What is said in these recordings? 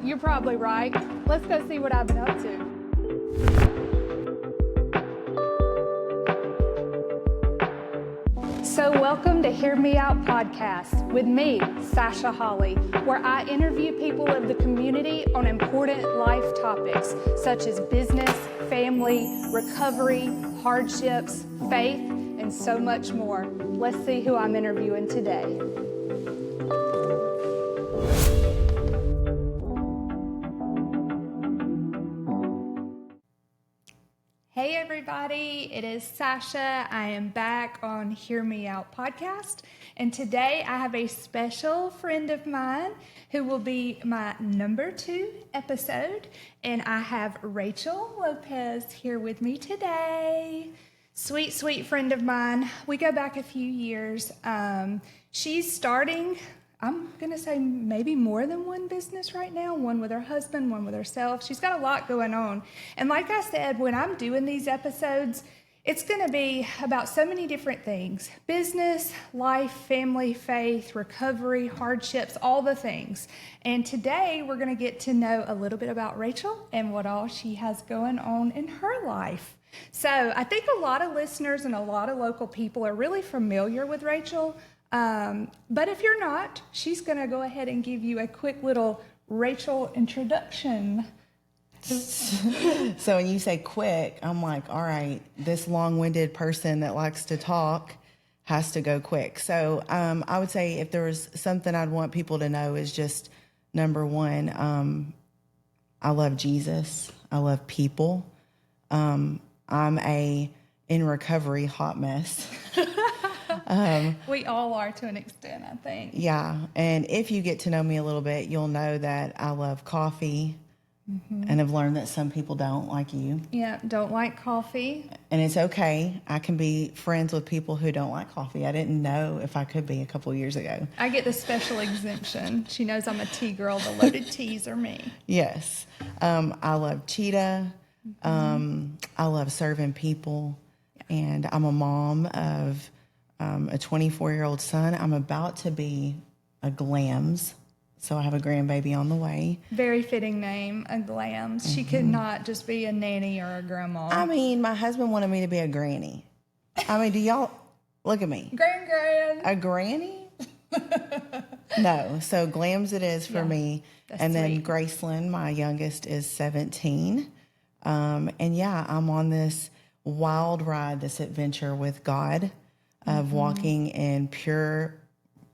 You're probably right. Let's go see what I've been up to. So welcome to Hear Me Out podcast with me, Sasha Holly, where I interview people of the community on important life topics such as business, family, recovery, hardships, faith, and so much more. Let's see who I'm interviewing today. Hey everybody, it is Sasha. I am back on Hear Me Out podcast, and today I have a special friend of mine who will be my number 2 episode, and I have Rachel Lopez here with me today. Sweet, sweet friend of mine. We go back a few years. She's starting, I'm going to say maybe more than one business right now, one with her husband, one with herself. She's got a lot going on. And like I said, when I'm doing these episodes, it's going to be about so many different things: business, life, family, faith, recovery, hardships, all the things. And today we're going to get to know a little bit about Rachel and what all she has going on in her life. So I think a lot of listeners and a lot of local people are really familiar with Rachel. But if you're not, she's going to go ahead and give you a quick little Rachel introduction. So when you say quick, I'm like, all right, this long-winded person that likes to talk has to go quick. So I would say if there was something I'd want people to know is just, number one, I love Jesus. I love people. I'm a in recovery hot mess. We all are to an extent, I think. Yeah. And if you get to know me a little bit, you'll know that I love coffee. And I've learned that some people don't, like you. Yeah, don't like coffee. And it's okay. I can be friends with people who don't like coffee. I didn't know if I could be a couple of years ago. I get the special exemption. She knows I'm a tea girl. The loaded teas are me. Yes. I love cheetah. I love serving people. Yeah. And I'm a mom of a 24-year-old son. I'm about to be a Glams, so I have a grandbaby on the way. Very fitting name, a Glams. She could not just be a nanny or a grandma. I mean, my husband wanted me to be a granny. I mean, do y'all look at me? Gran. A granny? No. So Glams it is for me. And then sweet. Graceland, my youngest, is 17. And yeah, I'm on this wild ride, this adventure with God of walking in pure,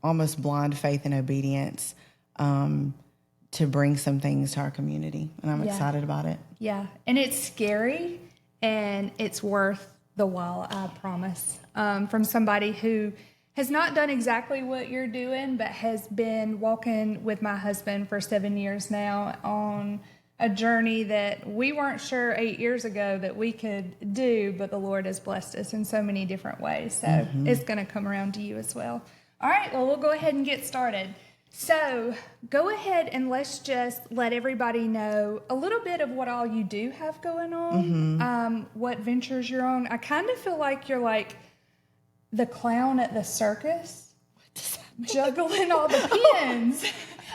almost blind faith and obedience to bring some things to our community. And I'm excited about it. Yeah. And it's scary, and it's worth the while, I promise. From somebody who has not done exactly what you're doing, but has been walking with my husband for 7 years now on a journey that we weren't sure 8 years ago that we could do, but the Lord has blessed us in so many different ways. So it's going to come around to you as well. All right, well, we'll go ahead and get started. So go ahead and let's just let everybody know a little bit of what all you do have going on, what ventures you're on. I kind of feel like you're like the clown at the circus, juggling all the pins.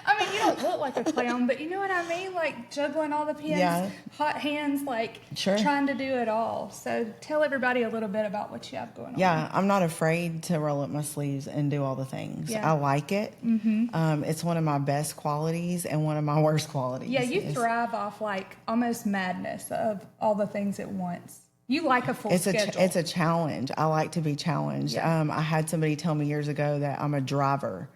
I mean, you don't look like a clown, but you know what I mean? Like juggling all the pins, hot hands, like trying to do it all. So tell everybody a little bit about what you have going on. Yeah, I'm not afraid to roll up my sleeves and do all the things. Yeah. I like it. It's one of my best qualities and one of my worst qualities. Yeah, you thrive off like almost madness of all the things at once. You like a full schedule. It's a challenge. I like to be challenged. Yeah. I had somebody tell me years ago that I'm a driver.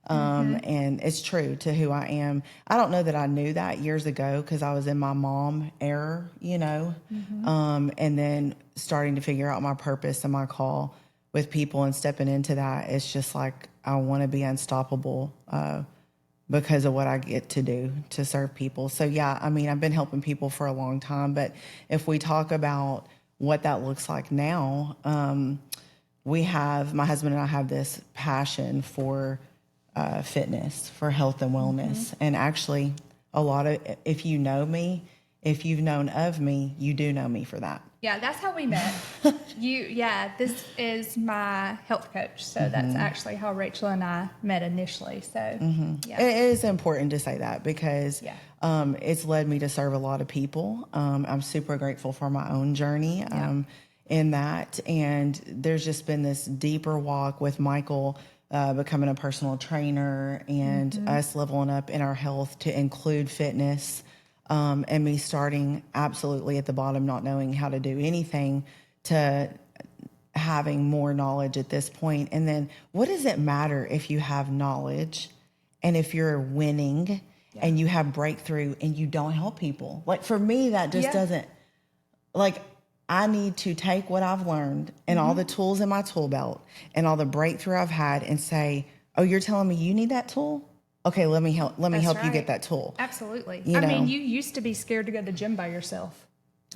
And it's true to who I am. I don't know that I knew that years ago because I was in my mom era, you know, and then starting to figure out my purpose and my call with people and stepping into that. It's just like I want to be unstoppable because of what I get to do to serve people. So, yeah, I mean, I've been helping people for a long time. But if we talk about what that looks like now, my husband and I have this passion for fitness, for health and wellness. And actually, a lot of, if you know me, if you've known of me, you do know me for that. Yeah, that's how we met. This is my health coach. So that's actually how Rachel and I met initially. So, yeah. It is important to say that because Yeah. it's led me to serve a lot of people. I'm super grateful for my own journey in that. And there's just been this deeper walk with Michael becoming a personal trainer and us leveling up in our health to include fitness. And me starting absolutely at the bottom, not knowing how to do anything, to having more knowledge at this point. And then what does it matter if you have knowledge and if you're winning and you have breakthrough and you don't help people? Like for me, that just doesn't, like, I need to take what I've learned and all the tools in my tool belt and all the breakthrough I've had and say, oh, you're telling me you need that tool? Okay, let me help you get that tool. Absolutely. You know? I mean, you used to be scared to go to the gym by yourself.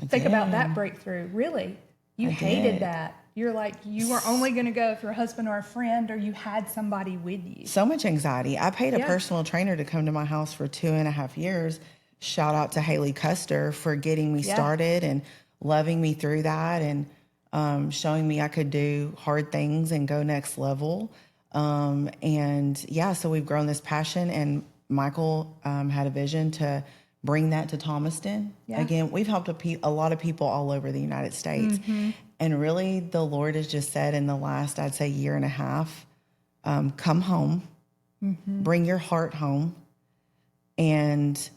Think about that breakthrough. Really? You hated that. You're like, you were only going to go if your husband or a friend or you had somebody with you. So much anxiety. I paid a personal trainer to come to my house for 2.5 years. Shout out to Haley Custer for getting me started and loving me through that and showing me I could do hard things and go next level. So we've grown this passion, and Michael had a vision to bring that to Thomaston. Yeah. Again, we've helped a lot of people all over the United States. And really the Lord has just said in the last, I'd say, year and a half, come home, bring your heart home. And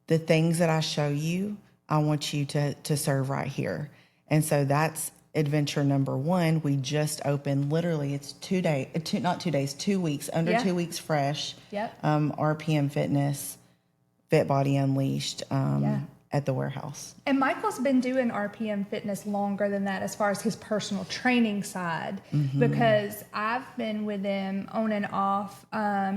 the things that I show you, I want you to serve right here. And so that's adventure number one. We just opened, literally, it's 2 weeks, under 2 weeks fresh. RPM Fitness, Fit Body Unleashed at the warehouse. And Michael's been doing RPM Fitness longer than that as far as his personal training side, because I've been with him on and off,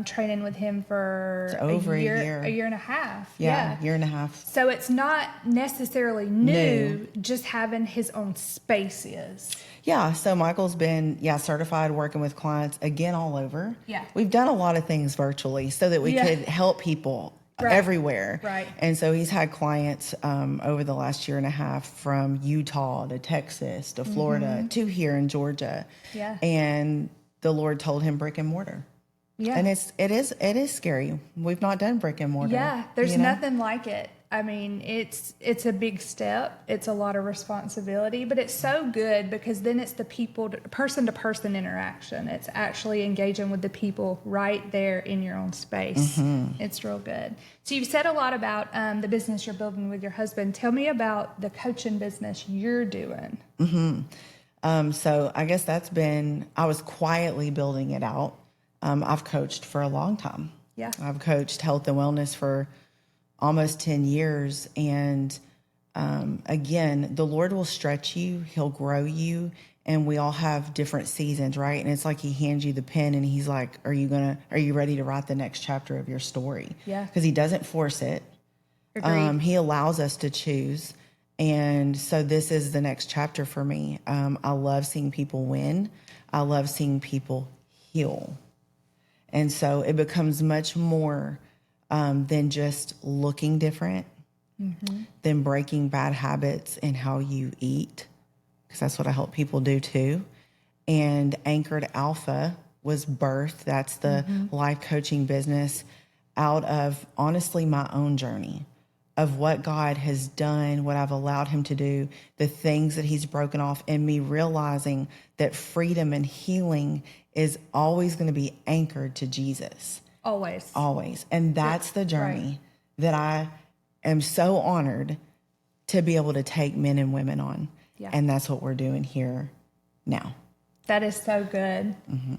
training with him for over a year and a half. Year and a half. So it's not necessarily new. Just having his own space is. Yeah, so Michael's been, certified, working with clients, again, all over. Yeah. We've done a lot of things virtually so that we could help people everywhere. Right. And so he's had clients over the last year and a half from Utah to Texas to Florida to here in Georgia. Yeah. And the Lord told him brick and mortar. Yeah. And it is scary. We've not done brick and mortar. Yeah, there's nothing like it. I mean, it's a big step. It's a lot of responsibility, but it's so good because then it's the person to person interaction. It's actually engaging with the people right there in your own space. It's real good. So you've said a lot about the business you're building with your husband. Tell me about the coaching business you're doing. So I guess I was quietly building it out. I've coached for a long time. Yeah. I've coached health and wellness for almost 10 years. And again, the Lord will stretch you. He'll grow you. And we all have different seasons, right? And it's like he hands you the pen and he's like, are you ready to write the next chapter of your story? Yeah. Because he doesn't force it. He allows us to choose. And so this is the next chapter for me. I love seeing people win. I love seeing people heal. And so it becomes much more than just looking different, than breaking bad habits in how you eat, because that's what I help people do too. And Anchored Alpha was birthed. That's the life coaching business out of, honestly, my own journey of what God has done, what I've allowed him to do, the things that he's broken off, and me realizing that freedom and healing is always going to be anchored to Jesus. Always. And that's the journey that I am so honored to be able to take men and women on. Yeah. And that's what we're doing here now. That is so good.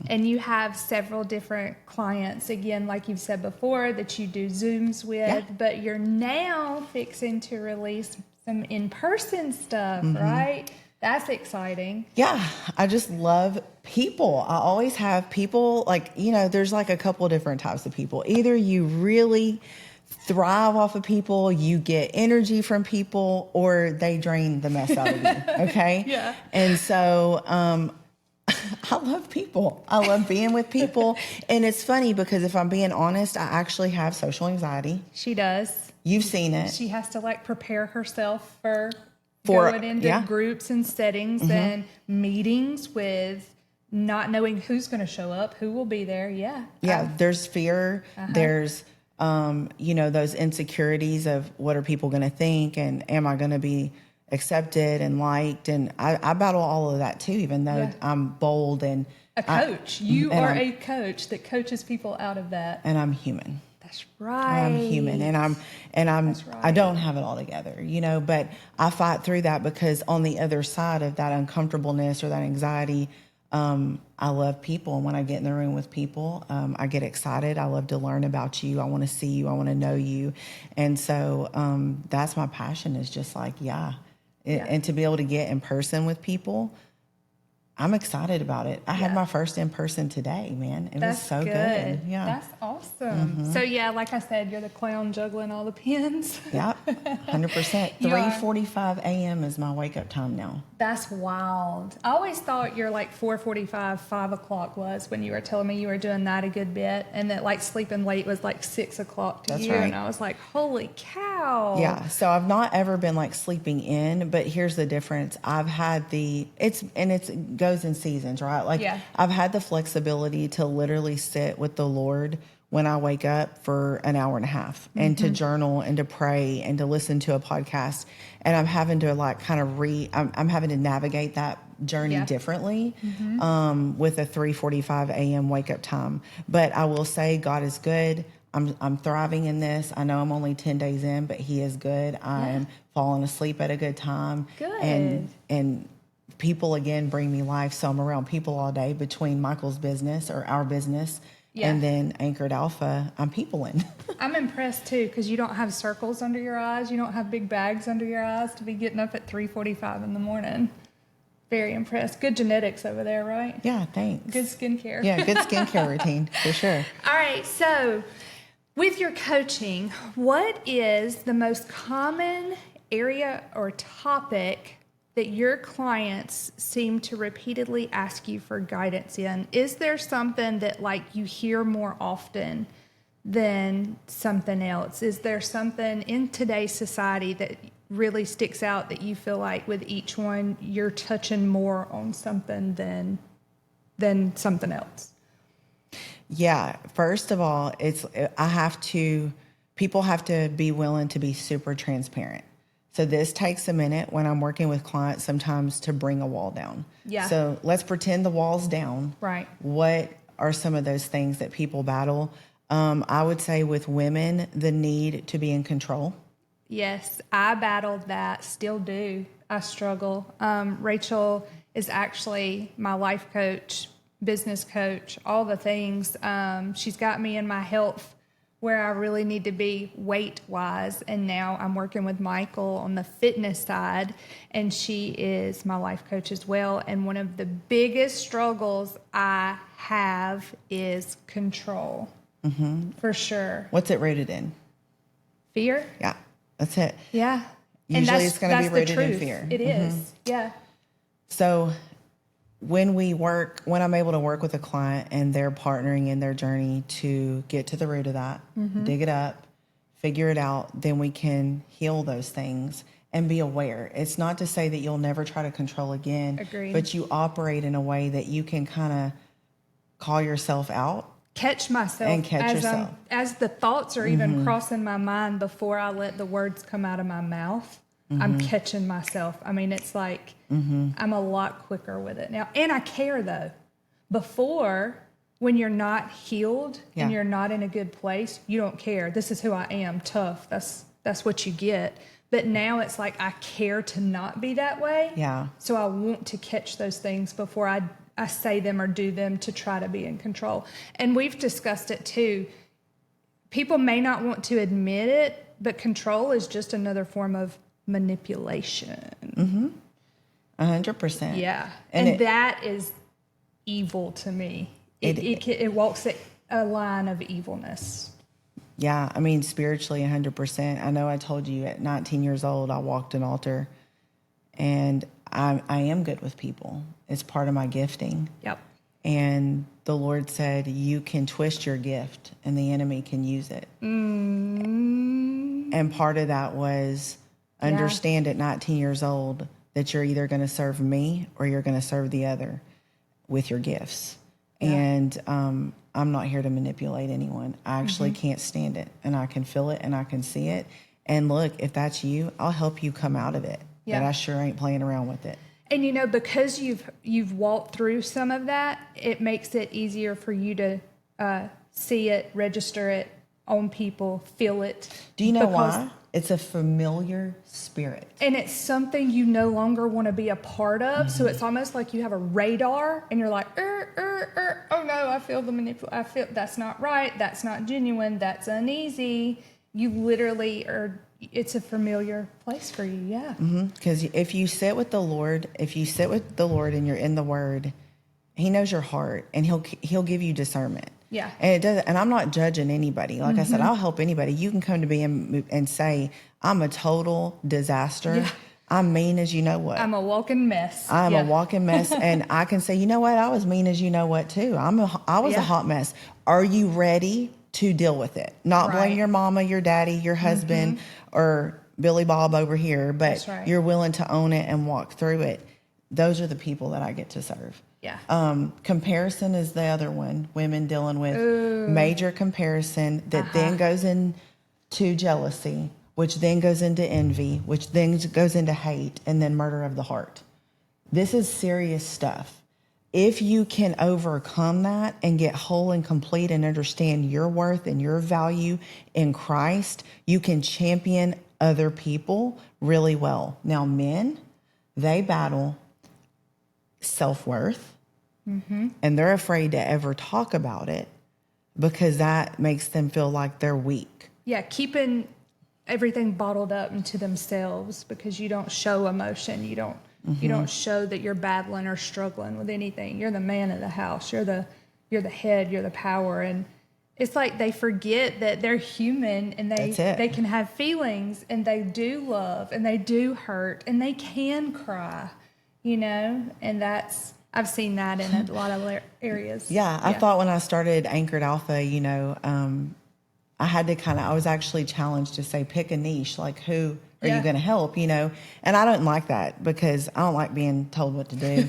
And you have several different clients, again, like you've said before, that you do Zooms with, but you're now fixing to release some in-person stuff, right? That's exciting. Yeah, I just love people. I always have people, there's like a couple different types of people. Either you really thrive off of people, you get energy from people, or they drain the mess out of you, okay? Yeah. And so I love people. I love being with people. And it's funny because if I'm being honest, I actually have social anxiety. She does. You've seen it. She has to like prepare herself for For- going into yeah. groups and settings and meetings with not knowing who's going to show up, who will be there. Yeah. Yeah, there's fear. There's, those insecurities of what are people going to think, and am I going to be accepted and liked? And I battle all of that too, even though I'm bold and A coach. You are a coach that coaches people out of that. and I'm human. That's right. I'm human, and That's right. I don't have it all together, but I fight through that because on the other side of that uncomfortableness or that anxiety, I love people. And when I get in the room with people, I get excited. I love to learn about you. I want to see you. I want to know you. And so, that's my passion, is just like, and to be able to get in person with people, I'm excited about it. I had my first in person today, man. It was so good. Yeah. That's awesome. So like I said, you're the clown juggling all the pins. Yep. 100%. 3:45 a.m. is my wake up time now. That's wild. I always thought your like 4:45, 5 o'clock was when you were telling me you were doing that a good bit, and that like sleeping late was like 6 o'clock to That's you. right. And I was like, holy cow. Yeah. So I've not ever been like sleeping in, but here's the difference. I've had it goes in seasons, right? Like I've had the flexibility to literally sit with the Lord when I wake up for an hour and a half and to journal and to pray and to listen to a podcast. And I'm having to like kind of I'm having to navigate that journey differently with a 3:45 a.m. wake up time. But I will say God is good. I'm thriving in this. I know I'm only 10 days in, but He is good. I'm falling asleep at a good time. Good. And people again bring me life. So I'm around people all day between Michael's business or our business and then Anchored Alpha. I'm peopling. I'm impressed too, because you don't have circles under your eyes. You don't have big bags under your eyes to be getting up at 3:45 in the morning. Very impressed. Good genetics over there, right? Yeah, thanks. Good skincare. Yeah, good skincare routine for sure. All right, so with your coaching, what is the most common area or topic that your clients seem to repeatedly ask you for guidance in? Is there something that like you hear more often than something else? Is there something in today's society that really sticks out that you feel like with each one you're touching more on something than something else? Yeah, first of all, people have to be willing to be super transparent. So this takes a minute when I'm working with clients sometimes to bring a wall down. Yeah. So let's pretend the wall's down. Right. What are some of those things that people battle? I would say with women, the need to be in control. Yes, I battled that, still do. I struggle. Rachel is actually my life coach, business coach, all the things. She's got me in my health where I really need to be weight-wise, and now I'm working with Michael on the fitness side, and she is my life coach as well. And one of the biggest struggles I have is control, for sure. What's it rooted in? Fear? Yeah, that's it. Yeah. Usually it's going to be rooted in fear. It is, yeah. So when I'm able to work with a client and they're partnering in their journey to get to the root of that, dig it up, figure it out, then we can heal those things and be aware. It's not to say that you'll never try to control again, Agreed. but you operate in a way that you can kind of call yourself out. Catch myself And catch yourself. As the thoughts are even crossing my mind before I let the words come out of my mouth. I'm catching myself. I mean, it's like I'm a lot quicker with it now. And I care, though. Before, when you're not healed and you're not in a good place, you don't care. This is who I am, tough. That's what you get. But now it's like I care to not be that way. Yeah. So I want to catch those things before I say them or do them to try to be in control. And we've discussed it, too. People may not want to admit it, but control is just another form of manipulation. 100%. Yeah. And that is evil to me. It walks a line of evilness. Yeah, I mean, spiritually, 100%. I know I told you at 19 years old, I walked an altar, and I am good with people. It's part of my gifting. Yep. And the Lord said, you can twist your gift, and the enemy can use it. And And part of that was understand at 19 years old that you're either going to serve me or you're going to serve the other with your gifts. And I'm not here to manipulate anyone. I actually can't stand it, and I can feel it and I can see it. And look, if that's you, I'll help you come out of it. But I sure ain't playing around with it. And, you know, because you've walked through some of that, it makes it easier for you to see it, register it on people, feel it. Do you know why? It's a familiar spirit. And it's something you no longer want to be a part of. So it's almost like you have a radar and you're like, oh no, I feel the manipulation. I feel that's not right. That's not genuine. That's uneasy. You literally are, it's a familiar place for you. Yeah. Because if you sit with the Lord, and you're in the Word, He knows your heart, and He'll give you discernment. Yeah. And it does, and I'm not judging anybody. Like I said, I'll help anybody. You can come to me and say, I'm a total disaster. Yeah. I'm mean as you know what. I'm a walking mess. I'm a walking mess. And I can say, you know what? I was mean as you know what too. I was a hot mess. Are you ready to deal with it? Not blame your mama, your daddy, your husband, or Billy Bob over here, but you're willing to own it and walk through it. Those are the people that I get to serve. Yeah. Comparison is the other one. Women dealing with major comparison that then goes into jealousy, which then goes into envy, which then goes into hate, and then murder of the heart. This is serious stuff. If you can overcome that and get whole and complete and understand your worth and your value in Christ, you can champion other people really well. Now, men, they battle self-worth, and they're afraid to ever talk about it because that makes them feel like they're weak. Yeah, keeping everything bottled up into themselves because you don't show emotion. You don't show that you're battling or struggling with anything. You're the man of the house. You're the head. You're the power. And it's like they forget that they're human and they can have feelings and they do love and they do hurt and they can cry, you know. And I've seen that in a lot of areas. Yeah, I thought when I started Anchored Alpha, you know, I had to I was actually challenged to say, pick a niche, like who are you going to help, you know? And I don't like that because I don't like being told what to do.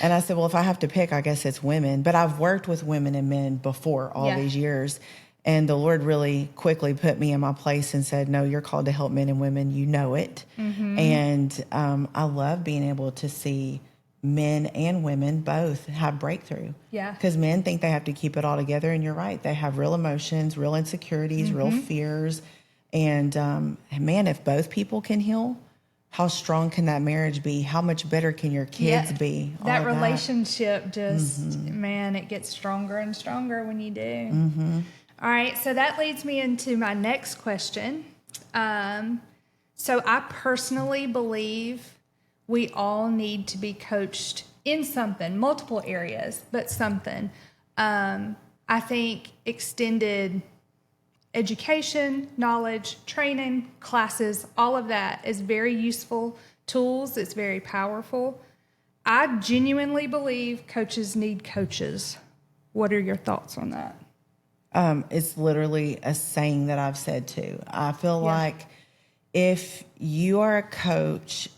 And I said, well, if I have to pick, I guess it's women. But I've worked with women and men before all these years. And the Lord really quickly put me in my place and said, no, you're called to help men and women. You know it. And I love being able to see men and women both have breakthrough. Yeah. Because men think they have to keep it all together. And you're right. They have real emotions, real insecurities, real fears. And man, if both people can heal, how strong can that marriage be? How much better can your kids be? That relationship just, man, it gets stronger and stronger when you do. All right. So that leads me into my next question. So I personally believe we all need to be coached in something, multiple areas, but something. I think extended education, knowledge, training, classes, all of that is very useful tools. It's very powerful. I genuinely believe coaches need coaches. What are your thoughts on that? It's literally a saying that I've said too. I feel like if you are a coach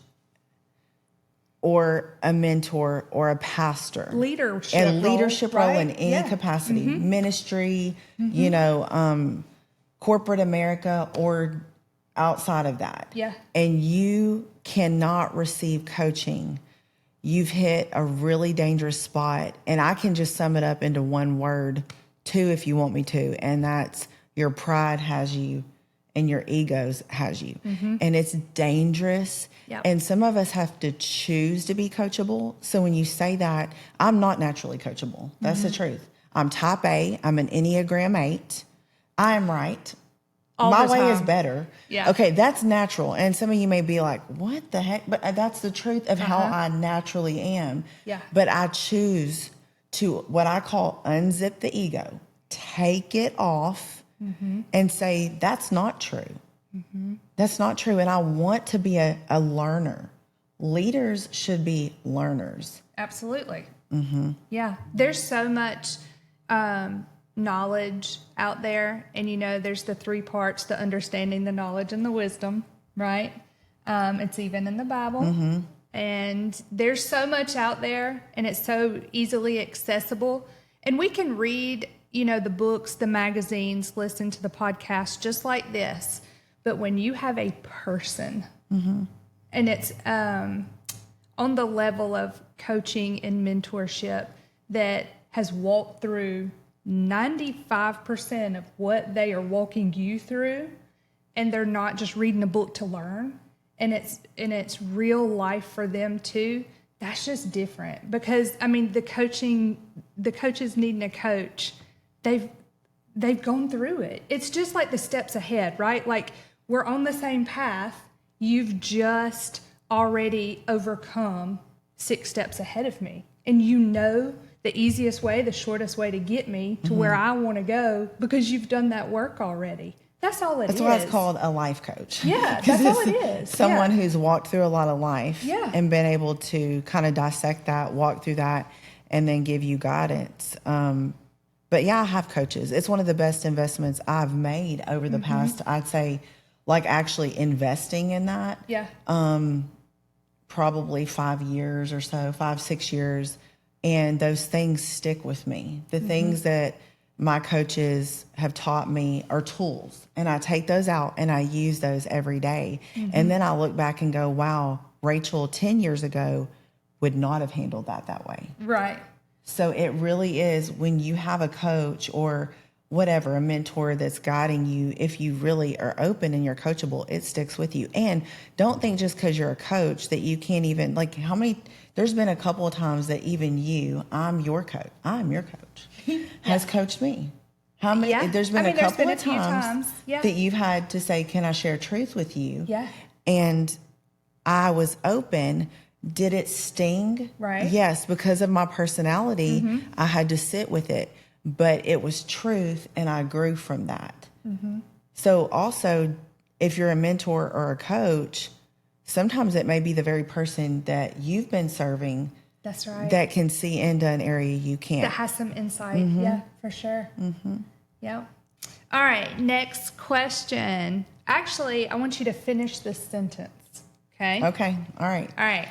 or a mentor or a pastor, leadership role in any capacity, ministry, you know, corporate America or outside of that, and you cannot receive coaching, you've hit a really dangerous spot. And I can just sum it up into one word, two if you want me to, and that's your pride has you and your egos has you. And it's dangerous. And some of us have to choose to be coachable. So when you say that, I'm not naturally coachable. That's the truth. I'm type A. I'm an Enneagram 8. I am right. My way is better. Okay, that's natural. And some of you may be like, what the heck? But that's the truth of how I naturally am. But I choose to, what I call, unzip the ego, take it off, and say, that's not true. That's not true. And I want to be a learner. Leaders should be learners. Absolutely. Yeah. There's so much knowledge out there. And, there's the 3 parts: the understanding, the knowledge, and the wisdom, right? It's even in the Bible. Mm-hmm. And there's so much out there, and it's so easily accessible. And we can read, the books, the magazines, listen to the podcast just like this. But when you have a person, mm-hmm. and it's on the level of coaching and mentorship that has walked through 95% of what they are walking you through, and they're not just reading a book to learn, and it's real life for them too, that's just different. Because the coaches needing a coach, they've gone through it. It's just like the steps ahead, right? Like, we're on the same path. You've just already overcome 6 steps ahead of me. And the easiest way, the shortest way to get me to where I want to go, because you've done that work already. That's all it is. That's why it's called a life coach. Yeah, that's all it is. Someone who's walked through a lot of life, and been able to kind of dissect that, walk through that, and then give you guidance. But I have coaches. It's one of the best investments I've made over the past, I'd say, like actually investing in that. Yeah. Probably 5 years or so, 5-6 years. And those things stick with me. The things that my coaches have taught me are tools, and I take those out and I use those every day. And then I look back and go, wow, Rachel 10 years ago would not have handled that way. Right. So it really is, when you have a coach or whatever, a mentor that's guiding you, if you really are open and you're coachable, it sticks with you. And don't think just because you're a coach that you can't even, there's been a couple of times that even I'm your coach, has coached me. How many? Yeah. There's been a couple of times that you've had to say, can I share truth with you? Yeah. And I was open. Did it sting? Right. Yes, because of my personality, I had to sit with it. But it was truth, and I grew from that. So also, if you're a mentor or a coach, sometimes it may be the very person that you've been serving. That's right. That can see into an area you can't. That has some insight. Yeah, for sure. Yeah. All right, next question. Actually, I want you to finish this sentence. Okay? Okay, all right.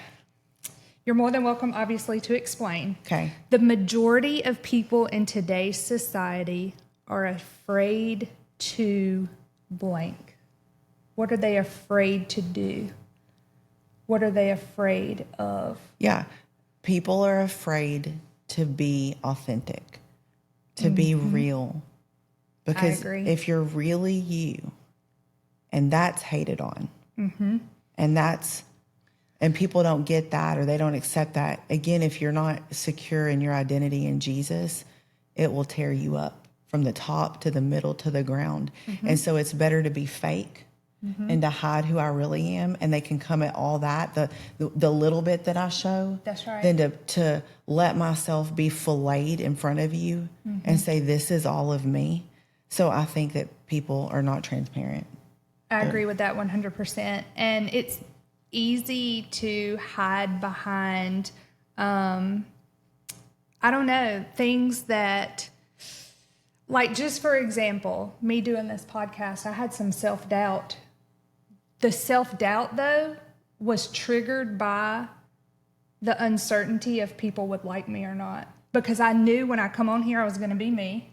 You're more than welcome, obviously, to explain. Okay. The majority of people in today's society are afraid to blank. What are they afraid to do? What are they afraid of? Yeah. People are afraid to be authentic, to be real. Because if you're really you, and that's hated on, and people don't get that, or they don't accept that. Again, if you're not secure in your identity in Jesus, it will tear you up from the top to the middle to the ground. And so it's better to be fake and to hide who I really am. And they can come at all that, the little bit that I show, that's right, than to let myself be filleted in front of you and say, this is all of me. So I think that people are not transparent. I agree with that 100%. And it's easy to hide behind, I don't know, things that, like, just for example, me doing this podcast, I had some self-doubt. The self-doubt, though, was triggered by the uncertainty if people would like me or not. Because I knew when I come on here, I was going to be me.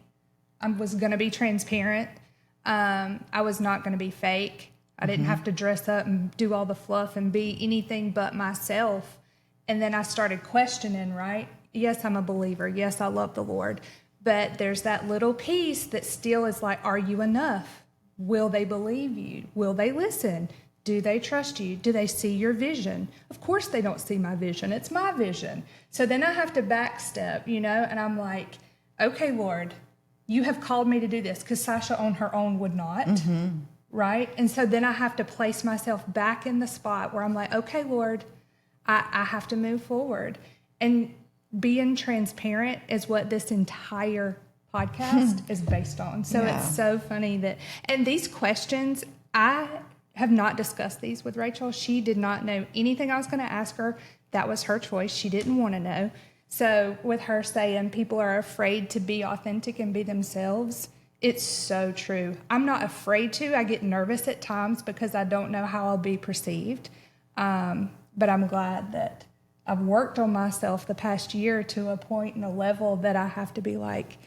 I was going to be transparent. I was not going to be fake. I didn't have to dress up and do all the fluff and be anything but myself. And then I started questioning, right? Yes, I'm a believer. Yes, I love the Lord. But there's that little piece that still is like, are you enough? Will they believe you? Will they listen? Do they trust you? Do they see your vision? Of course they don't see my vision. It's my vision. So then I have to backstep, and I'm like, okay, Lord, you have called me to do this, because Sasha on her own would not. Right? And so then I have to place myself back in the spot where I'm like, okay, Lord, I have to move forward. And being transparent is what this entire podcast is based on. So it's so funny that, and these questions, I have not discussed these with Rachel. She did not know anything I was going to ask her. That was her choice. She didn't want to know. So with her saying people are afraid to be authentic and be themselves, it's so true. I'm not afraid to. I get nervous at times because I don't know how I'll be perceived. But I'm glad that I've worked on myself the past year to a point and a level that I have to be like,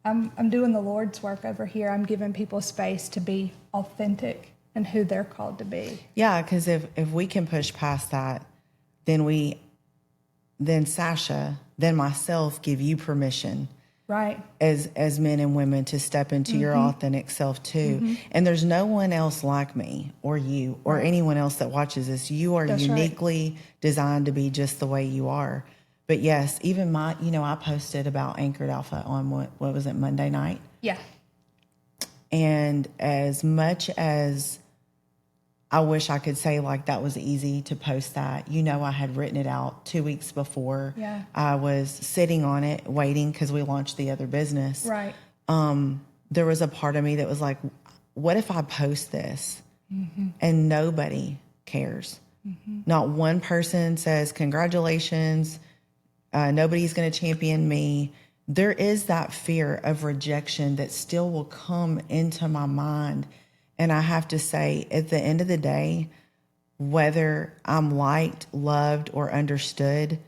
I'm doing the Lord's work over here. I'm giving people space to be authentic and who they're called to be. Yeah, because if we can push past that, then Sasha, then myself give you permission, right, as men and women to step into your authentic self too. And there's no one else like me or you or anyone else that watches this. You are uniquely designed to be just the way you are. But yes, even I posted about Anchored Alpha on what was it, Monday night? Yeah. And as much as I wish I could say like that was easy to post that, I had written it out 2 weeks before. Yeah. I was sitting on it waiting because we launched the other business. Right. There was a part of me that was like, what if I post this and nobody cares? Not one person says, congratulations. Nobody's going to champion me. There is that fear of rejection that still will come into my mind. And I have to say, at the end of the day, whether I'm liked, loved, or understood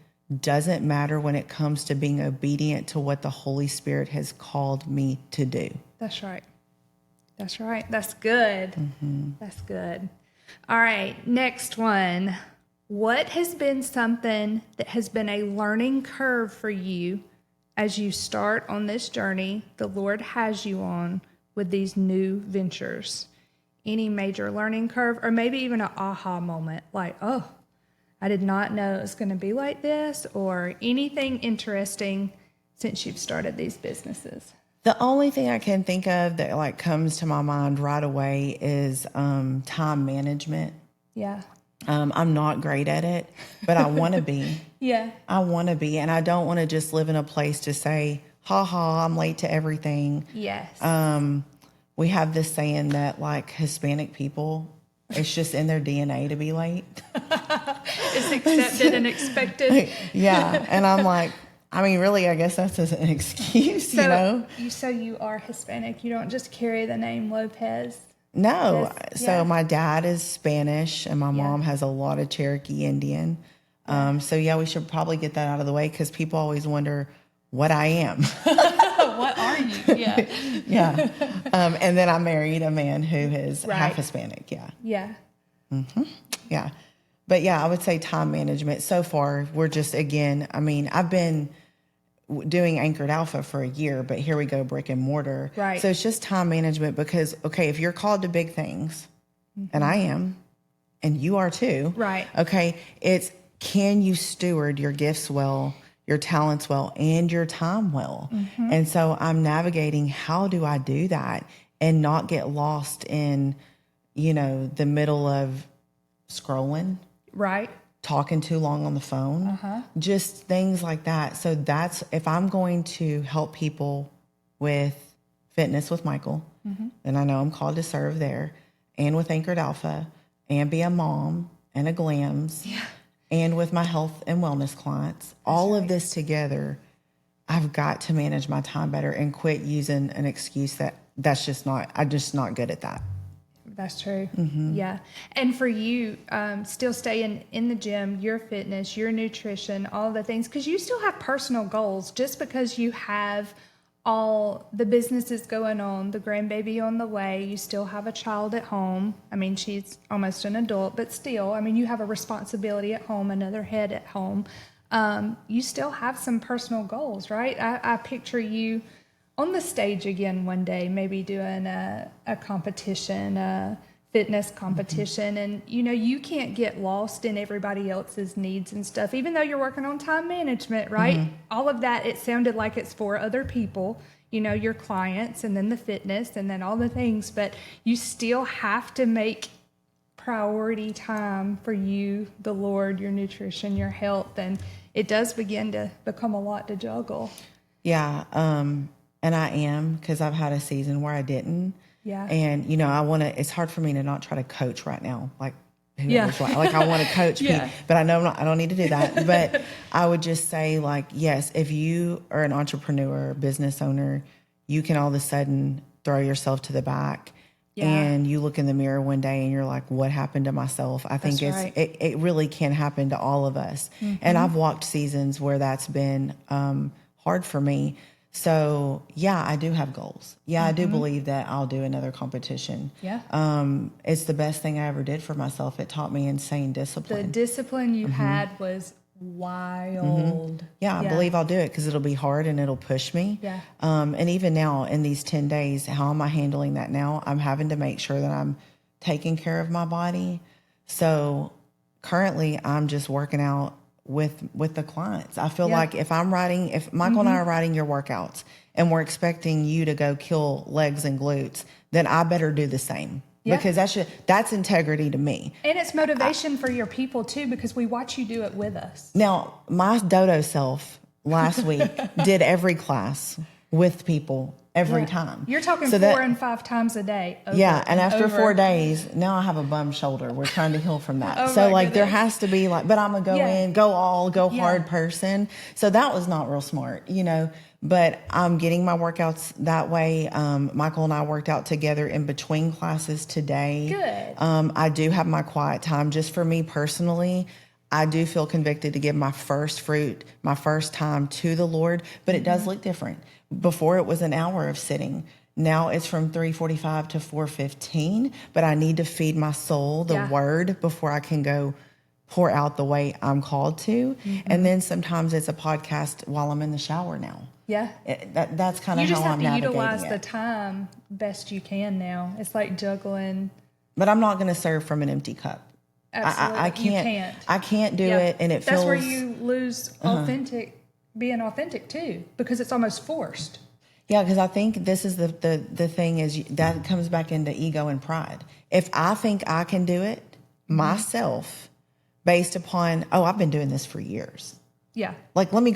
doesn't matter when it comes to being obedient to what the Holy Spirit has called me to do. That's right. That's right. That's good. That's good. All right. Next one. What has been something that has been a learning curve for you as you start on this journey the Lord has you on with these new ventures? Any major learning curve, or maybe even an aha moment, like, oh, I did not know it was going to be like this, or anything interesting since you've started these businesses? The only thing I can think of that like comes to my mind right away is time management. Yeah. I'm not great at it, but I want to be. Yeah. I want to be, and I don't want to just live in a place to say, ha ha, I'm late to everything. Yes. We have this saying that like Hispanic people, it's just in their DNA to be late. It's accepted and expected. Yeah. And I'm like, I mean, really, I guess that's an excuse, So you are Hispanic. You don't just carry the name Lopez. No. Yes. So Yeah. my dad is Spanish and my mom has a lot of Cherokee Indian. So yeah, we should probably get that out of the way because people always wonder what I am. What are you? Yeah. Yeah. And then I married a man who is half Hispanic. Yeah. Yeah. Yeah. But yeah, I would say time management. So far, we're just, again, I mean, I've been doing Anchored Alpha for a year, but here we go, brick and mortar. Right. So it's just time management because, okay, if you're called to big things, and I am, and you are too. Right. Okay. It's, can you steward your gifts well, your talents well, and your time well? And so I'm navigating, how do I do that and not get lost in, the middle of scrolling, Right. talking too long on the phone, just things like that. So that's, if I'm going to help people with Fitness with Michael, then I know I'm called to serve there, and with Anchored Alpha, and be a mom and a glams, and with my health and wellness clients, all of this together, I've got to manage my time better and quit using an excuse I'm just not good at that. That's true. Yeah. And for you, still staying in the gym, your fitness, your nutrition, all the things, because you still have personal goals. Just because you have all the businesses going on, the grandbaby on the way, you still have a child at home. I mean, she's almost an adult, but still, I mean, you have a responsibility at home, another head at home. You still have some personal goals, right? I picture you on the stage again one day, maybe doing a competition, a fitness competition. And, you can't get lost in everybody else's needs and stuff, even though you're working on time management, right? All of that, it sounded like it's for other people, your clients, and then the fitness, and then all the things. But you still have to make priority time for you, the Lord, your nutrition, your health. And it does begin to become a lot to juggle. Yeah. And I am, because I've had a season where I didn't. Yeah. And, it's hard for me to not try to coach right now. Like, whoever's right. Like, I want to coach people, but I know I don't need to do that. But I would just say, like, yes, if you are an entrepreneur, business owner, you can all of a sudden throw yourself to the back and you look in the mirror one day and you're like, what happened to myself? I think it really can happen to all of us. And I've walked seasons where that's been hard for me. So yeah, I do have goals. Yeah, I do believe that I'll do another competition. Yeah. It's the best thing I ever did for myself. It taught me insane discipline. The discipline you had was wild. Yeah, I believe I'll do it because it'll be hard and it'll push me. Yeah. And even now in these 10 days, how am I handling that now? I'm having to make sure that I'm taking care of my body. So currently I'm just working out with the clients. I feel like if Michael and I are writing your workouts and we're expecting you to go kill legs and glutes, then I better do the same. Because that's integrity to me. And it's motivation for your people too, because we watch you do it with us. Now, my dodo self last week did every class with people every time. You're talking 4 and 5 times a day. And after 4 days, now I have a bum shoulder. We're trying to heal from that. So like there has to be like, but I'm a go hard person. So that was not real smart, but I'm getting my workouts that way. Michael and I worked out together in between classes today. Good. I do have my quiet time just for me personally. I do feel convicted to give my first fruit, my first time to the Lord, but it does look different. Before it was an hour of sitting. Now it's from 3:45 to 4:15, but I need to feed my soul the word before I can go pour out the way I'm called to. And then sometimes it's a podcast while I'm in the shower now. Yeah. That's kind of how I'm navigating it. You just have to utilize the time best you can now. It's like juggling. But I'm not going to serve from an empty cup. Absolutely. I can't. I can't do it, and it feels... That's where you lose being authentic too, because it's almost forced. Yeah, because I think this is the thing is that comes back into ego and pride. If I think I can do it myself based upon, I've been doing this for years. Yeah. Like, let me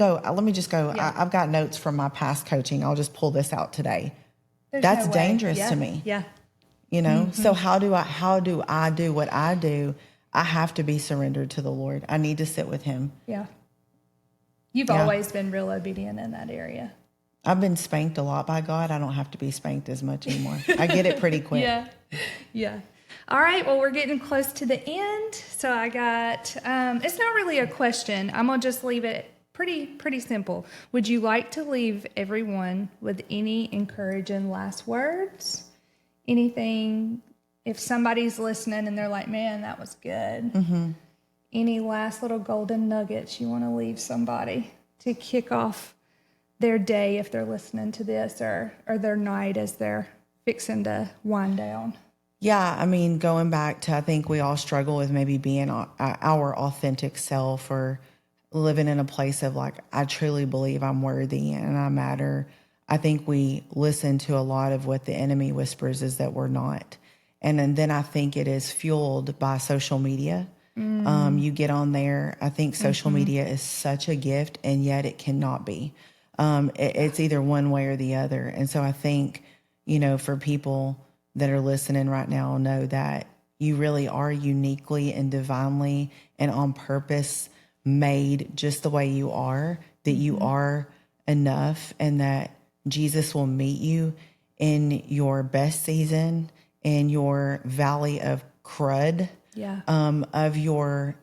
just go. Yeah. I've got notes from my past coaching. I'll just pull this out today. That's dangerous to me. Yeah. So how do I do what I do? I have to be surrendered to the Lord. I need to sit with him. Yeah. You've always been real obedient in that area. I've been spanked a lot by God. I don't have to be spanked as much anymore. I get it pretty quick. Yeah. All right. Well, we're getting close to the end. So I got, it's not really a question. I'm going to just leave it pretty simple. Would you like to leave everyone with any encouraging last words? Anything, if somebody's listening and they're like, man, that was good. Any last little golden nuggets you want to leave somebody to kick off their day if they're listening to this, or their night as they're fixing to wind down? Yeah, I mean, going back to, I think we all struggle with maybe being our authentic self, or living in a place of like, I truly believe I'm worthy and I matter. I think we listen to a lot of what the enemy whispers is that we're not. And then I think it is fueled by social media. You get on there. I think social media is such a gift, and yet it cannot be. It's either one way or the other. And so I think, for people that are listening right now, know that you really are uniquely and divinely and on purpose made just the way you are, that you are enough, and that Jesus will meet you in your best season, in your valley of crud, of your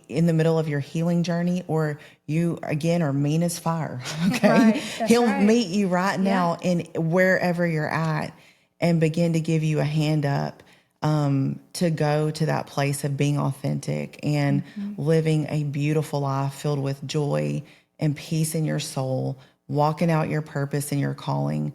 in the middle of your healing journey, or you again are mean as fire. Okay, right. He'll meet you right now in wherever you're at, and begin to give you a hand up to go to that place of being authentic and living a beautiful life filled with joy and peace in your soul, walking out your purpose and your calling,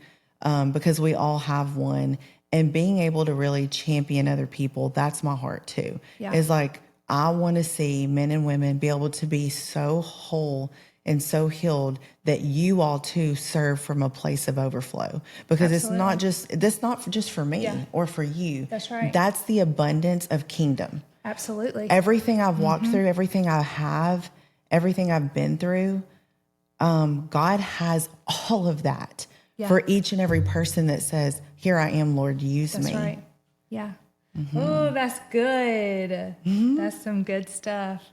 because we all have one. And being able to really champion other people, that's my heart too. Is like, I want to see men and women be able to be so whole and so healed that you all too serve from a place of overflow, because it's not just for me or for you. That's right. That's the abundance of kingdom. Absolutely. Everything I've walked through, everything I have, everything I've been through, God has all of that for each and every person that says, here I am, Lord, use me. That's right. Yeah. Oh, that's good. That's some good stuff.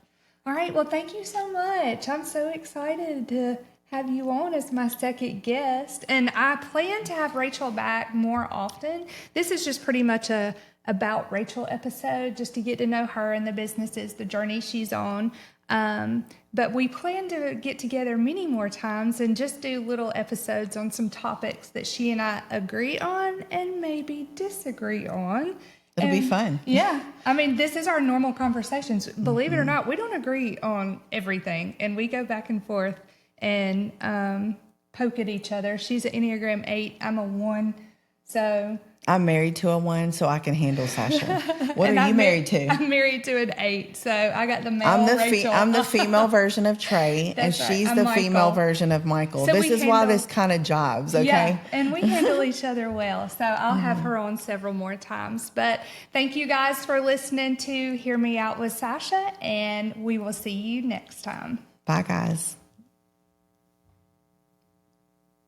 All right. Well, thank you so much. I'm so excited to have you on as my second guest. And I plan to have Rachel back more often. This is just pretty much a about Rachel episode, just to get to know her and the businesses, the journey she's on. But we plan to get together many more times and just do little episodes on some topics that she and I agree on and maybe disagree on. It'll be fun. Yeah. I mean, this is our normal conversations. Believe it or not, we don't agree on everything. And we go back and forth and poke at each other. She's an Enneagram 8. I'm a 1. So I'm married to a 1, so I can handle Sasha. What are you married to? I'm married to an 8, so I got the male Rachel. I'm the female version of Trey, and she's the female version of Michael. So this is why this kind of jives, okay? Yeah, and we handle each other well, so I'll have her on several more times. But thank you guys for listening to Hear Me Out with Sasha, and we will see you next time. Bye, guys.